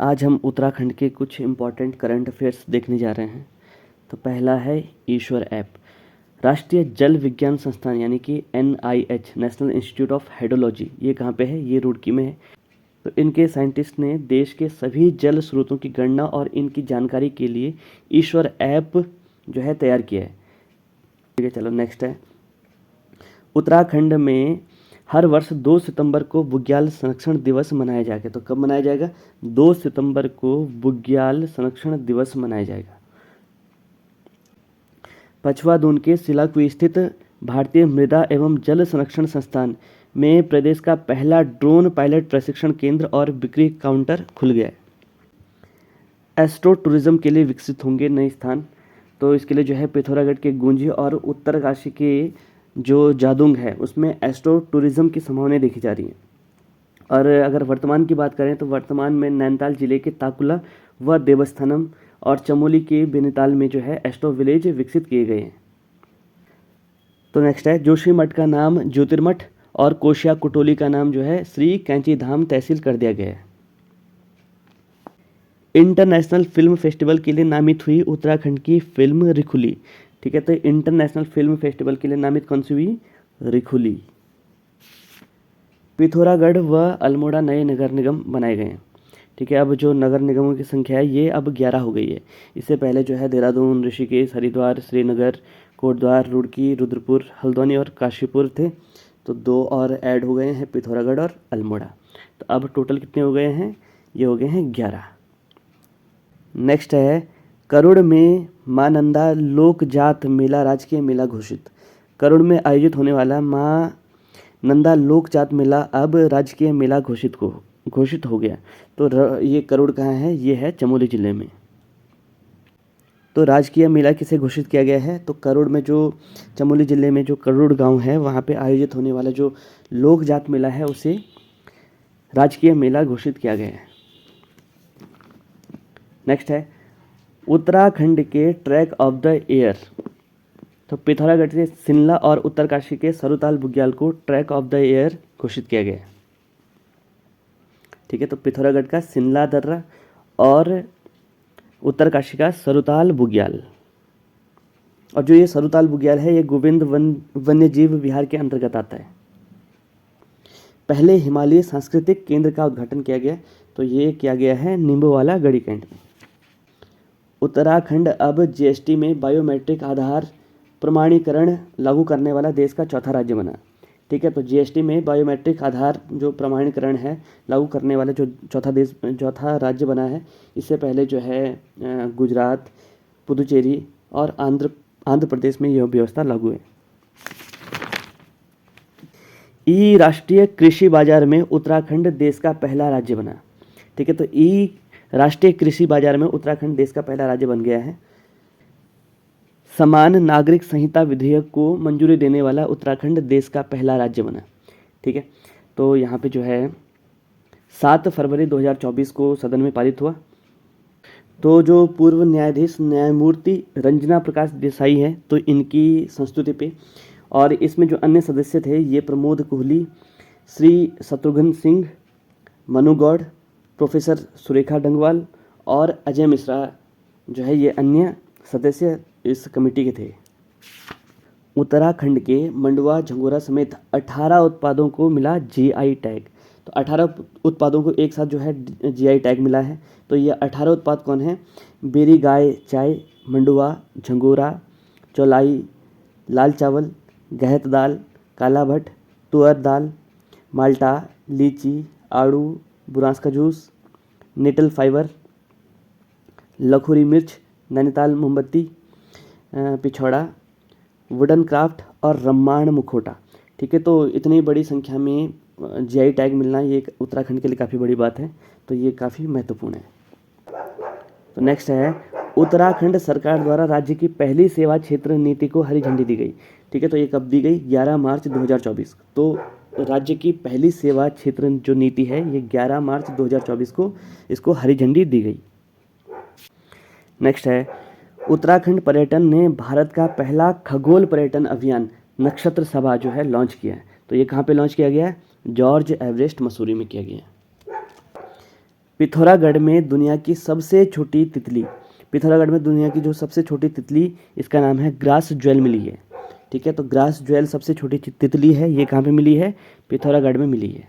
आज हम उत्तराखंड के कुछ इम्पॉर्टेंट करंट अफेयर्स देखने जा रहे हैं। तो पहला है ईश्वर ऐप। राष्ट्रीय जल विज्ञान संस्थान यानी कि NIH national institute of hydrology, ये कहाँ पे है? ये रुड़की में है। तो इनके साइंटिस्ट ने देश के सभी जल स्रोतों की गणना और इनकी जानकारी के लिए ईश्वर ऐप जो है तैयार किया है। ठीक है, चलो नेक्स्ट है। उत्तराखंड में हर वर्ष 2 सितंबर को बुग्याल संरक्षण दिवस मनाया जाएगा। तो कब मनाया जाएगा? 2 सितंबर को बुग्याल संरक्षण दिवस मनाया जाएगा। पछवादून के सिलाकुई स्थित भारतीय मृदा एवं जल संरक्षण संस्थान में प्रदेश का पहला ड्रोन पायलट प्रशिक्षण केंद्र और बिक्री काउंटर खुल गया है। एस्ट्रो टूरिज्म के लिए विकसित होंगे नए स्थान। तो इसके लिए जो है पिथौरागढ़ के गुंजी और उत्तरकाशी के जो जादुंग है उसमें एस्ट्रो टूरिज्म की संभावनाएं देखी जा रही हैं। और अगर वर्तमान की बात करें तो वर्तमान में नैनीताल जिले के ताकुला व देवस्थानम और चमोली के बेनीताल में जो है एस्ट्रो विलेज विकसित किए गए हैं। तो नेक्स्ट है, जोशी मठ का नाम ज्योतिर्मठ और कोशिया कुटोली का नाम जो है श्री कैंची धाम तहसील कर दिया गया है। इंटरनेशनल फिल्म फेस्टिवल के लिए नामित हुई उत्तराखंड की फिल्म रिखुली। ठीक है, तो इंटरनेशनल फिल्म फेस्टिवल के लिए नामित कौन सी हुई? रिखुली। पिथौरागढ़ व अल्मोड़ा नए नगर निगम बनाए गए हैं। ठीक है, अब जो नगर निगमों की संख्या है ये अब 11 हो गई है। इससे पहले जो है देहरादून, ऋषिकेश, हरिद्वार, श्रीनगर, कोटद्वार, रुड़की, रुद्रपुर, हल्द्वानी और काशीपुर थे। तो 2 और ऐड हो गए हैं, पिथौरागढ़ और अल्मोड़ा। तो अब टोटल कितने हो गए हैं? ये हो गए हैं 11। नेक्स्ट है, करुड़ में मां नंदा लोक जात मेला राजकीय मेला घोषित। करुड़ में आयोजित होने वाला मां नंदा लोक जात मेला अब राजकीय मेला घोषित हो गया। तो ये करुड़ कहाँ है? ये है चमोली जिले में। तो राजकीय मेला किसे घोषित किया गया है? तो करुड़ में, जो चमोली जिले में जो करुड़ गांव है वहाँ पे आयोजित होने वाला जो लोक जात मेला है उसे राजकीय मेला घोषित किया गया है। नेक्स्ट है, उत्तराखंड के ट्रैक ऑफ द ईयर। तो पिथौरागढ़ से शिमला और उत्तरकाशी के सरुताल बुग्याल को ट्रैक ऑफ द ईयर घोषित किया गया है। ठीक है, तो पिथौरागढ़ का शिमला दर्रा और उत्तरकाशी का सरुताल बुग्याल। और जो ये सरुताल बुग्याल है ये गोविंद वन्यजीव विहार के अंतर्गत आता है। पहले हिमालय सांस्कृतिक केंद्र का उद्घाटन किया गया। तो ये किया गया है नींबूवाला गढ़ी कैंट में। उत्तराखंड अब GST में बायोमेट्रिक आधार प्रमाणीकरण लागू करने वाला देश का चौथा राज्य बना। ठीक है, तो GST में बायोमेट्रिक आधार जो प्रमाणीकरण है लागू करने वाला जो चौथा राज्य बना है। इससे पहले जो है गुजरात, पुदुचेरी और आंध्र प्रदेश में यह व्यवस्था लागू है। ई राष्ट्रीय कृषि बाजार में उत्तराखंड देश का पहला राज्य बना। ठीक है, तो ई राष्ट्रीय कृषि बाजार में उत्तराखंड देश का पहला राज्य बन गया है। समान नागरिक संहिता विधेयक को मंजूरी देने वाला उत्तराखंड देश का पहला राज्य बना। ठीक है, तो यहाँ पे जो है 7 फरवरी 2024 को सदन में पारित हुआ। तो जो पूर्व न्यायाधीश न्यायमूर्ति रंजना प्रकाश देसाई है तो इनकी संस्तुति पे, और इसमें जो अन्य सदस्य थे ये प्रमोद कोहली, श्री शत्रुघ्न सिंह, मनु गौड़, प्रोफेसर सुरेखा डंगवाल और अजय मिश्रा जो है ये अन्य सदस्य इस कमेटी के थे। उत्तराखंड के मंडवा, झंगोरा समेत 18 उत्पादों को मिला GI टैग। तो 18 उत्पादों को एक साथ जो है GI टैग मिला है। तो ये 18 उत्पाद कौन है? बेरी गाय चाय, मंडवा, झंगोरा, चौलाई, लाल चावल, गहत दाल, काला भट्ट, तुअर दाल, माल्टा, लीची, आड़ू, बुरांस का जूस, नेटल फाइबर, लखोरी मिर्च, नैनीताल मोमबत्ती, पिछौड़ा, वुडन क्राफ्ट और रम्माण मुखोटा। ठीक है, तो इतनी बड़ी संख्या में GI टैग मिलना ये उत्तराखंड के लिए काफ़ी बड़ी बात है। तो ये काफ़ी महत्वपूर्ण है। तो नेक्स्ट है, उत्तराखंड सरकार द्वारा राज्य की पहली सेवा क्षेत्र नीति को हरी झंडी दी गई। ठीक है, तो ये कब दी गई? 11 मार्च 2024। तो राज्य की पहली सेवा क्षेत्र जो नीति है ये 11 मार्च 2024 को इसको हरी झंडी दी गई। नेक्स्ट है, उत्तराखंड पर्यटन ने भारत का पहला खगोल पर्यटन अभियान नक्षत्र सभा जो है लॉन्च किया है। तो ये कहाँ पे लॉन्च किया गया है? जॉर्ज एवरेस्ट मसूरी में किया गया है। पिथौरागढ़ में दुनिया की सबसे छोटी तितली, पिथौरागढ़ में दुनिया की जो सबसे छोटी तितली, इसका नाम है ग्रास ज्वेल मिली है। ठीक है, तो ग्रास ज्वेल सबसे छोटी तितली है, ये कहाँ पे मिली है? पिथौरागढ़ में मिली है।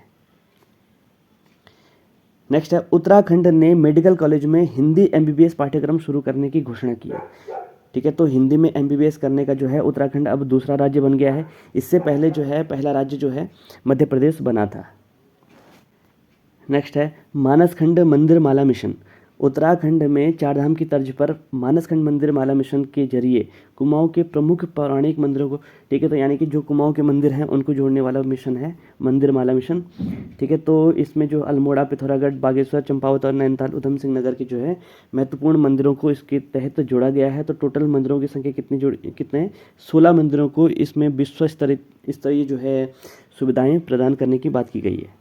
नेक्स्ट है, उत्तराखंड ने मेडिकल कॉलेज में हिंदी एमबीबीएस पाठ्यक्रम शुरू करने की घोषणा की है। ठीक है, तो हिंदी में एमबीबीएस करने का जो है उत्तराखंड अब दूसरा राज्य बन गया है। इससे पहले जो है पहला राज्य जो है मध्य प्रदेश बना था। नेक्स्ट है, मानसखंड मंदिर माला मिशन। उत्तराखंड में चारधाम की तर्ज पर मानसखंड मंदिर माला मिशन के जरिए कुमाऊं के प्रमुख पौराणिक मंदिरों को, ठीक है, तो यानी कि जो कुमाऊं के मंदिर हैं उनको जोड़ने वाला मिशन है मंदिर माला मिशन। ठीक है, तो इसमें जो अल्मोड़ा, पिथौरागढ़, बागेश्वर, चंपावत और नैनीताल, उधम सिंह नगर के जो है महत्वपूर्ण मंदिरों को इसके तहत जोड़ा गया है। तो टोटल मंदिरों की संख्या कितने 16 मंदिरों को इसमें विश्व स्तरीय जो है सुविधाएं प्रदान करने की बात की गई है।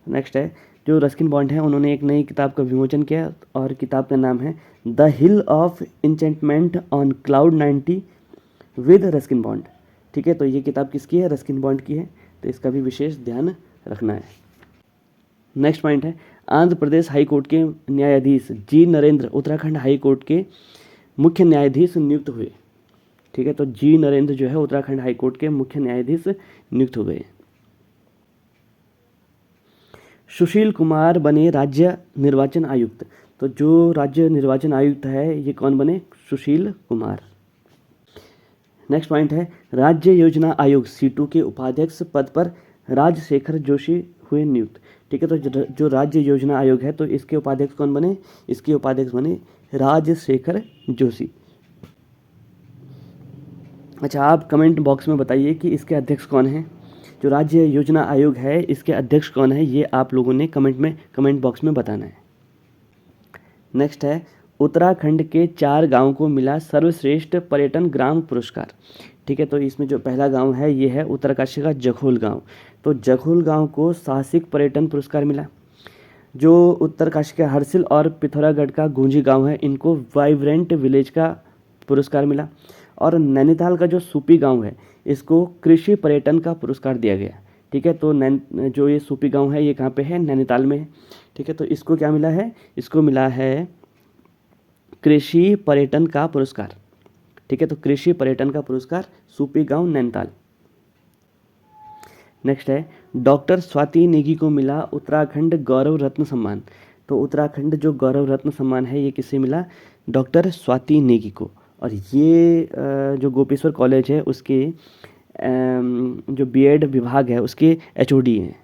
नेक्स्ट है, जो रस्किन बॉन्ड है उन्होंने एक नई किताब का विमोचन किया और किताब का नाम है the hill of enchantment on cloud 90 with Ruskin bond. ठीक है, तो ये किताब किसकी है? रस्किन बॉन्ड की है, तो इसका भी विशेष ध्यान रखना है। नेक्स्ट पॉइंट है, आंध्र प्रदेश हाई कोर्ट के न्यायाधीश जी नरेंद्र उत्तराखंड हाई कोर्ट के मुख्य न्यायाधीश नियुक्त हुए। ठीक है, तो जी नरेंद्र जो है उत्तराखंड हाई कोर्ट के मुख्य न्यायाधीश नियुक्त हो गए। सुशील कुमार बने राज्य निर्वाचन आयुक्त। तो जो राज्य निर्वाचन आयुक्त है ये कौन बने? सुशील कुमार। नेक्स्ट पॉइंट है, राज्य योजना आयोग सीटू के उपाध्यक्ष पद पर राजशेखर जोशी हुए नियुक्त। ठीक है, तो जो राज्य योजना आयोग है तो इसके उपाध्यक्ष कौन बने? इसके उपाध्यक्ष बने राजशेखर जोशी। अच्छा, आप कमेंट बॉक्स में बताइए कि इसके अध्यक्ष कौन हैं। जो राज्य योजना आयोग है इसके अध्यक्ष कौन है, ये आप लोगों ने कमेंट बॉक्स में बताना है। नेक्स्ट है, उत्तराखंड के 4 गांव को मिला सर्वश्रेष्ठ पर्यटन ग्राम पुरस्कार। ठीक है, तो इसमें जो पहला गांव है ये है उत्तरकाशी का जखोल गांव। तो जखोल गांव को साहसिक पर्यटन पुरस्कार मिला। जो उत्तरकाशी का हरसिल और पिथौरागढ़ का गूंजी गांव है इनको वाइब्रेंट विलेज का पुरस्कार मिला। और नैनीताल का जो सूपी गांव है इसको कृषि पर्यटन का पुरस्कार दिया गया। ठीक है, तो जो ये सूपी गांव है ये कहाँ पे है? नैनीताल में है। ठीक है, तो इसको क्या मिला है? इसको मिला है कृषि पर्यटन का पुरस्कार। ठीक है, तो कृषि पर्यटन का पुरस्कार सूपी गांव नैनीताल। नेक्स्ट है, डॉक्टर स्वाति नेगी को मिला उत्तराखंड गौरव रत्न सम्मान। तो उत्तराखंड जो गौरव रत्न सम्मान है ये किससे मिला? डॉक्टर स्वाति नेगी को। और ये जो गोपेश्वर कॉलेज है उसके जो बीएड विभाग है उसके एचओडी हैं।